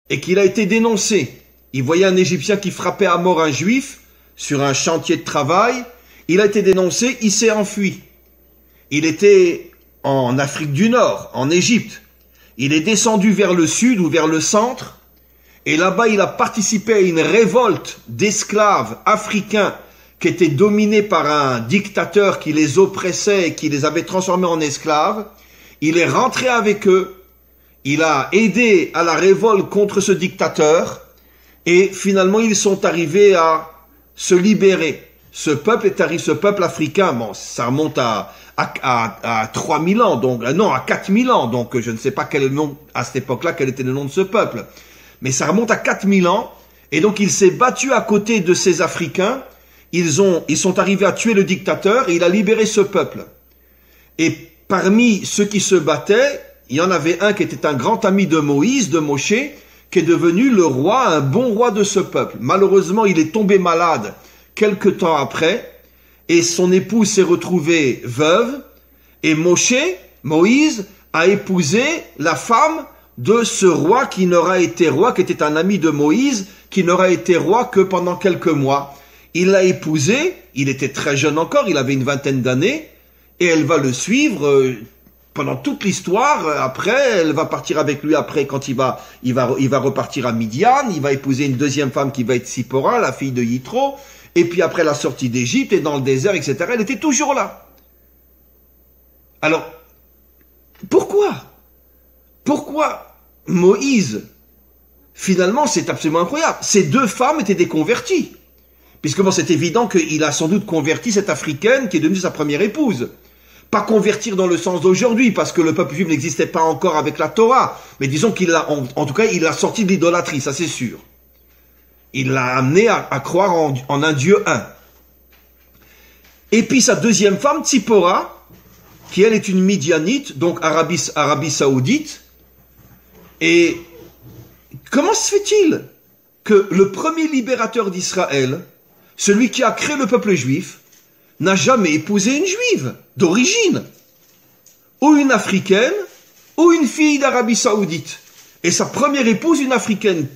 et qu'il a été dénoncé. Il voyait un Égyptien qui frappait à mort un Juif sur un chantier de travail. Il a été dénoncé, il s'est enfui. Il était en Afrique du Nord, en Égypte. Il est descendu vers le sud ou vers le centre, et là-bas il a participé à une révolte d'esclaves africains qui étaient dominés par un dictateur qui les oppressait et qui les avait transformés en esclaves. Il est rentré avec eux, il a aidé à la révolte contre ce dictateur, et finalement ils sont arrivés à se libérer. Ce peuple africain, bon, ça remonte à 3000 ans, donc, non, à 4000 ans, donc je ne sais pas quel est le nom, à cette époque-là, quel était le nom de ce peuple. Mais ça remonte à 4000 ans, et donc il s'est battu à côté de ces Africains, ils sont arrivés à tuer le dictateur, et il a libéré ce peuple. Et parmi ceux qui se battaient, il y en avait un qui était un grand ami de Moïse, de Moshe, qui est devenu le roi, un bon roi de ce peuple. Malheureusement, il est tombé malade quelque temps après, et son épouse s'est retrouvée veuve, et Moïse, a épousé la femme de ce roi qui n'aura été roi, qui était un ami de Moïse, qui n'aura été roi que pendant quelques mois. Il l'a épousée, il était très jeune encore, il avait une vingtaine d'années, et elle va le suivre pendant toute l'histoire. Après, elle va partir avec lui après quand il va repartir à Midian, il va épouser une deuxième femme qui va être Tsipora, la fille de Yitro, et puis après la sortie d'Égypte et dans le désert, etc., elle était toujours là. Alors, pourquoi Moïse, finalement, c'est absolument incroyable. Ces deux femmes étaient des converties. Puisque bon, c'est évident qu'il a sans doute converti cette Africaine qui est devenue sa première épouse. Pas convertir dans le sens d'aujourd'hui, parce que le peuple juif n'existait pas encore avec la Torah. Mais disons qu'il l'a, en tout cas, il l'a sorti de l'idolâtrie, ça c'est sûr. Il l'a amené à croire en un Dieu un. Et puis sa deuxième femme, Tsipora, qui elle est une Midianite, donc Arabie Saoudite. Et comment se fait-il que le premier libérateur d'Israël, celui qui a créé le peuple juif, n'a jamais épousé une juive d'origine, ou une africaine, ou une fille d'Arabie Saoudite, et sa première épouse une africaine?